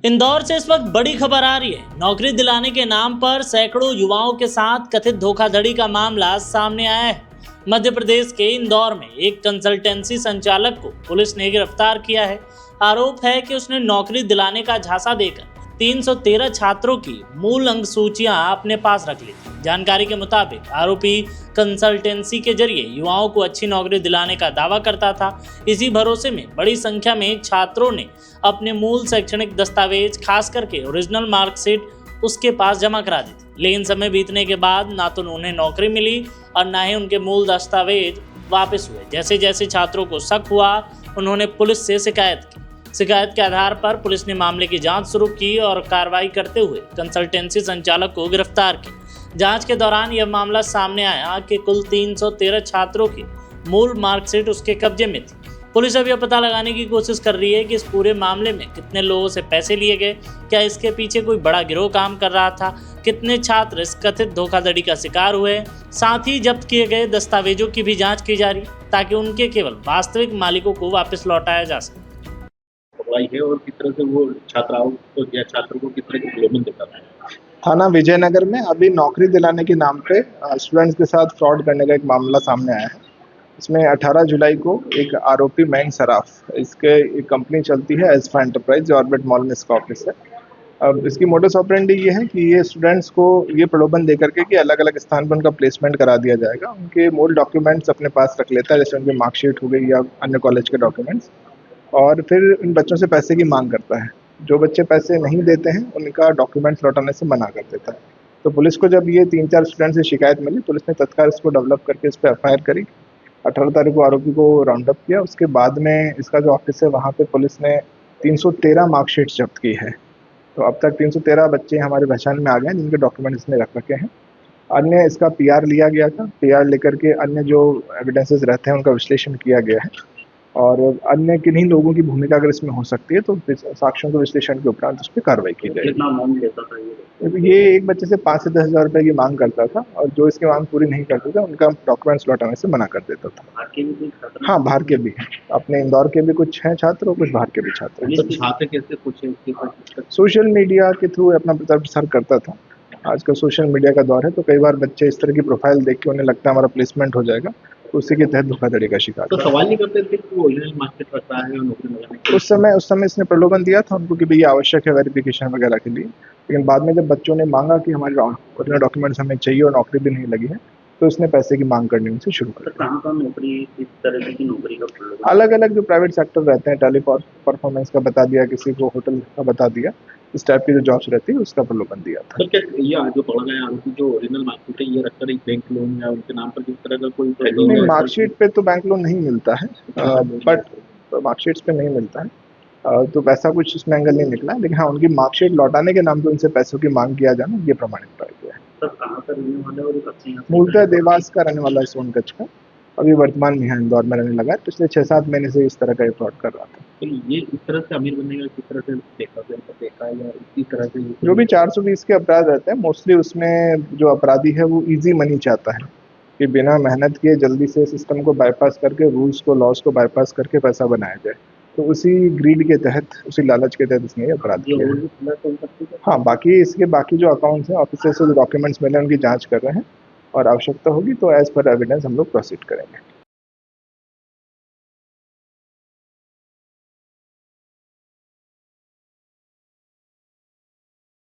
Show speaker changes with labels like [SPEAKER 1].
[SPEAKER 1] इंदौर से इस वक्त बड़ी खबर आ रही है। नौकरी दिलाने के नाम पर सैकड़ों युवाओं के साथ कथित धोखाधड़ी का मामला सामने आया है। मध्य प्रदेश के इंदौर में एक कंसल्टेंसी संचालक को पुलिस ने गिरफ्तार किया है। आरोप है कि उसने नौकरी दिलाने का झांसा देकर 313 छात्रों की मूल अंक सूचियां अपने पास रख ली थी। जानकारी के मुताबिक आरोपी कंसल्टेंसी के जरिए युवाओं को अच्छी नौकरी दिलाने का दावा करता था। इसी भरोसे में बड़ी संख्या में छात्रों ने अपने मूल शैक्षणिक दस्तावेज, खास करके ओरिजिनल मार्कशीट उसके पास जमा करा दी थी। लेकिन समय बीतने के बाद ना तो उन्हें नौकरी मिली और ना ही उनके मूल दस्तावेज वापस हुए। जैसे जैसे छात्रों को शक हुआ, उन्होंने पुलिस से शिकायत की। शिकायत के आधार पर पुलिस ने मामले की जांच शुरू की और कार्रवाई करते हुए कंसल्टेंसी संचालक को गिरफ्तार किया। जांच के दौरान यह मामला सामने आया कि कुल 313 छात्रों की मूल मार्कशीट उसके कब्जे में थी। पुलिस अब यह पता लगाने की कोशिश कर रही है कि इस पूरे मामले में कितने लोगों से पैसे लिए गए, क्या इसके पीछे कोई बड़ा गिरोह काम कर रहा था, कितने छात्र इस कथित धोखाधड़ी का शिकार हुए। साथ ही जब्त किए गए दस्तावेजों की भी जाँच की जा रही है ताकि उनके केवल वास्तविक मालिकों को वापस लौटाया जा सके।
[SPEAKER 2] है और किस तरह से वो छात्राओं को या छात्रों को किस तरह की प्रलोभन देता है।
[SPEAKER 3] थाना विजयनगर में अभी नौकरी दिलाने के नाम पे स्टूडेंट्स के साथ फ्रॉड करने का एक मामला सामने आया है। इसमें 18 जुलाई को एक आरोपी मयंक सराफ, इसके एक कंपनी चलती है एस्फा एंटरप्राइज, ऑर्बिट मॉल में इसका ऑफिस है। अब इसकी मोडस ऑपरेंडी ये है कि ये स्टूडेंट्स को ये प्रलोभन दे करके कि अलग अलग स्थान पर उनका प्लेसमेंट करा दिया जाएगा। उनके मूल डॉक्यूमेंट्स अपने पास रख लेता है, जैसे उनकी मार्कशीट हो गई या अन्य कॉलेज के डॉक्यूमेंट्स, और फिर इन बच्चों से पैसे की मांग करता है। जो बच्चे पैसे नहीं देते हैं उनका डॉक्यूमेंट्स लौटाने से मना कर देता है। तो पुलिस को जब ये 3-4 स्टूडेंट से शिकायत मिली, पुलिस ने तत्काल इसको डेवलप करके इस पर एफआईआर करी। 18 तारीख को आरोपी को राउंड अप किया। उसके बाद में इसका जो ऑफिस है वहाँ पे पुलिस ने 313 मार्कशीट्स जब्त की है। तो अब तक 313 बच्चे हमारे पहचान में आ गए हैं जिनके डॉक्यूमेंट इसने रख रखे हैं। अन्य इसका पीआर लिया गया था। पीआर लेकर के अन्य जो एविडेंसेस रहते हैं उनका विश्लेषण किया गया है और अन्य किन्हीं लोगों की भूमिका अगर इसमें हो सकती है तो साक्ष्यों के विश्लेषण के उपरांत उस पर कार्रवाई की जाएगी।
[SPEAKER 2] कितना अमाउंट लेता था
[SPEAKER 3] ये एक बच्चे से 5 से 10 हज़ार रुपए की मांग करता था और जो इसकी मांग पूरी नहीं करता था उनका डॉक्यूमेंट्स लौटाने से मना कर देता था। हाँ, बाहर के भी हैं, अपने इंदौर के भी कुछ हैं छात्र और कुछ बाहर के भी छात्र।
[SPEAKER 2] छात्र कैसे कुछ
[SPEAKER 3] सोशल मीडिया के थ्रू अपना प्रचार प्रसार करता था। आजकल सोशल मीडिया का दौर है तो कई बार बच्चे इस तरह की प्रोफाइल देख के उन्हें लगता है हमारा प्लेसमेंट हो जाएगा, तो उसी के तहत धोखाधड़ी का शिकार।
[SPEAKER 2] तो सवाल नहीं करते थे कि वो ओरिजिनल मार्कशीट रखता है और नौकरी लगाने के
[SPEAKER 3] उस समय इसने प्रलोभन दिया था उनको कि भाई ये आवश्यक है वेरिफिकेशन वगैरह के लिए। लेकिन बाद में जब बच्चों ने मांगा कि हमारे ओरिजिनल डॉक्यूमेंट्स हमें चाहिए और नौकरी भी नहीं लगी है, तो इसने पैसे की मांग करनी उनसे शुरू कर दी।
[SPEAKER 2] कहाँ नौकरी, इस तरह की नौकरी का प्रलोभन?
[SPEAKER 3] अलग अलग जो प्राइवेट सेक्टर रहते हैं, टेली परफॉर्मेंस का बता दिया, किसी को होटल का बता दिया, इस टाइप की जो जॉब्स रहती है उसका प्रलोभन दिया था।
[SPEAKER 2] तो क्या ये जो पकड़ा गया आरोपी जो ओरिजिनल मार्कशीट है ये रखकर एक बैंक लोन या उनके नाम पर किस तरह का कोई
[SPEAKER 3] नहीं, मार्कशीट पे तो बैंक लोन नहीं मिलता है, बट मार्कशीट्स पे नहीं मिलता है, तो वैसा कुछ इसमें एंगल नहीं निकला। लेकिन हाँ, उनकी मार्कशीट लौटाने के नाम पे उनसे पैसों की मांग किया जाना ये प्रमाणित पाया गया है। मूलतः देवास का रहने वाला है, सोनगंज का, अभी वर्तमान में इंदौर में रहने लगा है। पिछले 6-7 महीने से इस तरह का फ्रॉड कर रहा था।
[SPEAKER 2] तो ये इस तरह से अमीर बनने का किस तरह से देखा या इसी तरह से
[SPEAKER 3] जो भी 420 के अपराध रहते हैं मोस्टली उसमें जो अपराधी है वो इजी मनी चाहता है कि बिना मेहनत किए जल्दी से सिस्टम को बाईपास करके, रूल्स को, लॉस को बाईपास करके पैसा बनाया जाए। तो उसी ग्रीड के तहत, उसी लालच के तहत इसने ये अपराध किया। हाँ, बाकी जो अकाउंट्स हैं, ऑफिसर से जो डॉक्यूमेंट्स मिले उनकी जाँच कर रहे हैं और आवश्यकता होगी तो एज पर एविडेंस हम लोग प्रोसीड करेंगे।